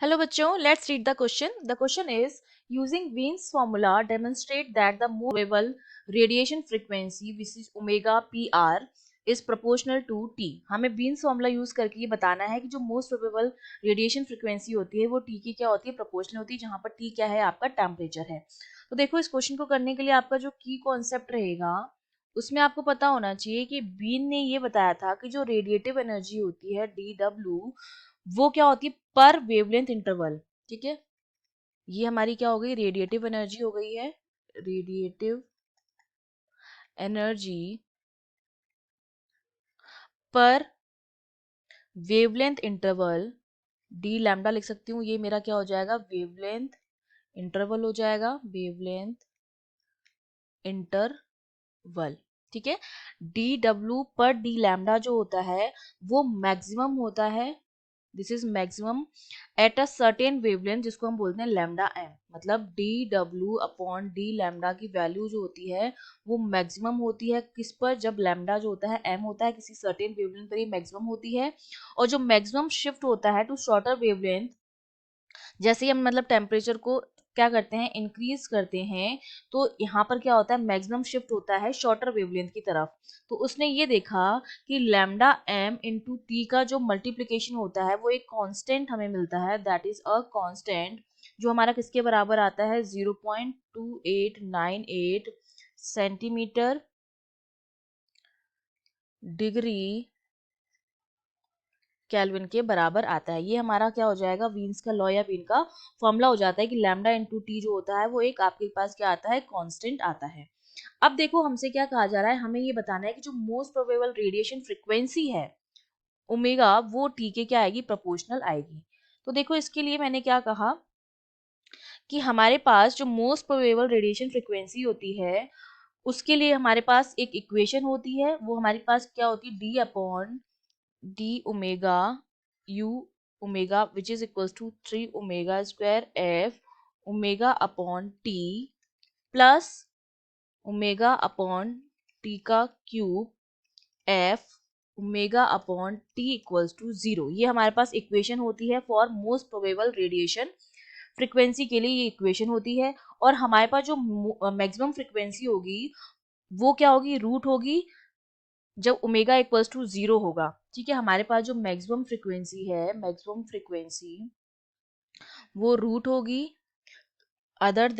Hello bachcho, let's read the question. The question is, using Wien's formula demonstrate that the most probable radiation frequency which is omega PR is proportional to T. हमें Wien's formula use करके ये बताना है कि जो most probable radiation frequency होती है वो T की क्या होती है, प्रोपोर्शनल होती है, जहां पर T क्या है, आपका टेम्परेचर है। तो देखो, इस क्वेश्चन को करने के लिए आपका जो की कॉन्सेप्ट रहेगा उसमें आपको पता होना चाहिए कि बीन ने ये बताया था कि जो रेडिएटिव एनर्जी होती है DW वो क्या होती है पर वेवलेंथ इंटरवल। ठीक है, ये हमारी क्या हो गई, रेडिएटिव एनर्जी हो गई है। रेडिएटिव एनर्जी पर वेवलेंथ इंटरवल डी लैम्डा लिख सकती हूँ, ये मेरा क्या हो जाएगा, वेवलेंथ इंटरवल हो जाएगा, वेवलेंथ इंटरवल। ठीक है, डी डब्ल्यू पर डी लैम्डा जो होता है वो मैक्सिमम होता है, this is maximum at a certain wavelength, जिसको हम बोलते हैं लैम्डा एम। मतलब D W upon D lambda की वैल्यू जो होती है वो मैक्सिमम होती है किस पर, जब लैम्डा जो होता है एम होता है किसी सर्टेन वेवलेंथ पर, ये मैक्सिमम होती है। और जो मैक्सिमम शिफ्ट होता है टू शॉर्टर वेवलेंथ, जैसे ही हम मतलब टेम्परेचर को क्या करते हैं, इंक्रीज करते हैं, तो यहाँ पर क्या होता है, मैक्सिमम शिफ्ट होता है शॉर्टर वेवलेंथ की तरफ। तो उसने ये देखा कि लैम्डा एम इंटू टी का जो मल्टीप्लीकेशन होता है वो एक कांस्टेंट हमें मिलता है, दैट इज अ कांस्टेंट, जो हमारा किसके बराबर आता है, 0.2898 सेंटीमीटर डिग्री केल्विन के बराबर आता है। ये हमारा क्या हो जाएगा, वीन्स का लॉ या वीन का फॉर्मूला हो जाता है कि लैम्डा इंटू टी जो होता है वो एक आपके पास क्या आता है, कांस्टेंट आता है। अब देखो, हमसे क्या कहा जा रहा है, हमें ये बताना है कि जो मोस्ट प्रोबेबल रेडिएशन फ्रीक्वेंसी है ओमेगा वो टी के क्या आएगी, प्रोपोर्शनल आएगी। तो देखो, इसके लिए मैंने क्या कहा कि हमारे पास जो मोस्ट प्रोबेबल रेडिएशन फ्रीक्वेंसी होती है उसके लिए हमारे पास एक इक्वेशन होती है, वो हमारे पास क्या होती है, D upon D omega U omega which is equals to 3 omega square F omega upon T plus omega upon T का cube F omega upon T equals to 0। ये हमारे पास इक्वेशन होती है for most probable radiation frequency के लिए, ये equation होती है। और हमारे पास जो मैक्सिमम फ्रीक्वेंसी होगी वो क्या होगी, रूट होगी जब ओमेगा इक्वल्स टू 0 होगा। ठीक है, हमारे पास जो मैक्सिमम फ्रीक्वेंसी है, मैक्सिमम फ्रीक्वेंसी वो रूट होगी other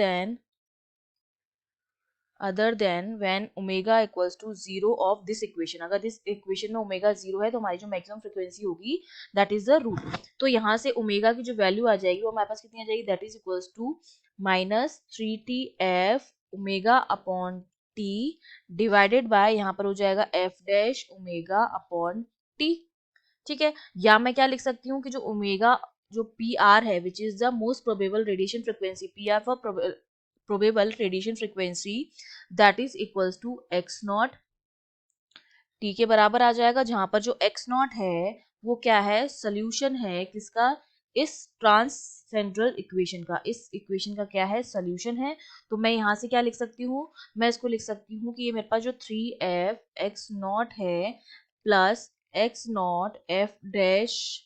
than when omega equals to 0 of this equation. अगर दिस इक्वेशन में ओमेगा 0 है तो हमारी जो मैक्सिमम फ्रीक्वेंसी होगी दैट इज द रूट। तो यहाँ से ओमेगा की जो वैल्यू आ जाएगी वो हमारे पास कितनी आ जाएगी, that is equals to -3TF omega upon T divided by, यहाँ पर हो जाएगा F dash omega upon T. ठीक है, या मैं क्या लिख सकती हूँ कि जो ओमेगा जो पी आर है which is the most probable radiation frequency, P R for probable radiation frequency that is equals to X not T के बराबर आ जाएगा, जहां पर जो एक्स नॉट है वो क्या है, सोल्यूशन है किसका, इस ट्रांस सेंट्रल इक्वेशन का, इस इक्वेशन का क्या है, सोल्यूशन है। तो मैं यहाँ से क्या लिख सकती हूँ, मैं इसको लिख सकती हूँ कि ये मेरे पास जो 3f एक्स नॉट है plus X not F dash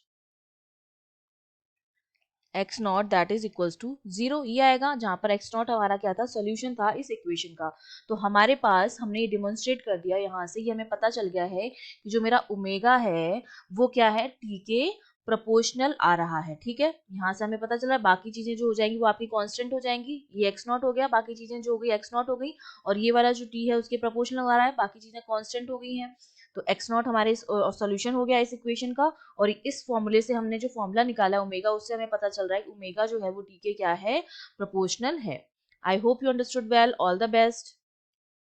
X not that is equals to 0, ये आएगा, जहां पर एक्स नॉट हमारा क्या था, सोल्यूशन था इस इक्वेशन का। तो हमारे पास हमने ये डिमोन्स्ट्रेट कर दिया यहाँ से, ये हमें पता चल गया है कि जो मेरा ओमेगा है वो क्या है, टी के प्रोपोर्शनल आ रहा है। ठीक है, यहाँ से हमें पता चला, बाकी चीजें जो हो जाएंगी वो आपकी कांस्टेंट हो जाएंगी, ये एक्स नॉट हो गया, बाकी चीजें जो हो गई एक्स नॉट हो गई, और ये वाला जो टी है उसके प्रोपोर्शनल आ रहा है, बाकी चीजें कांस्टेंट हो गई हैं। तो एक्स नॉट हमारे सॉल्यूशन हो गया इस इक्वेशन का। और इस फॉर्मूले से हमने जो फॉर्मूला निकाला है ओमेगा, उससे हमें पता चल रहा है कि ओमेगा जो है वो टी के क्या है, प्रोपोर्शनल है। I hope you understood well, all the best.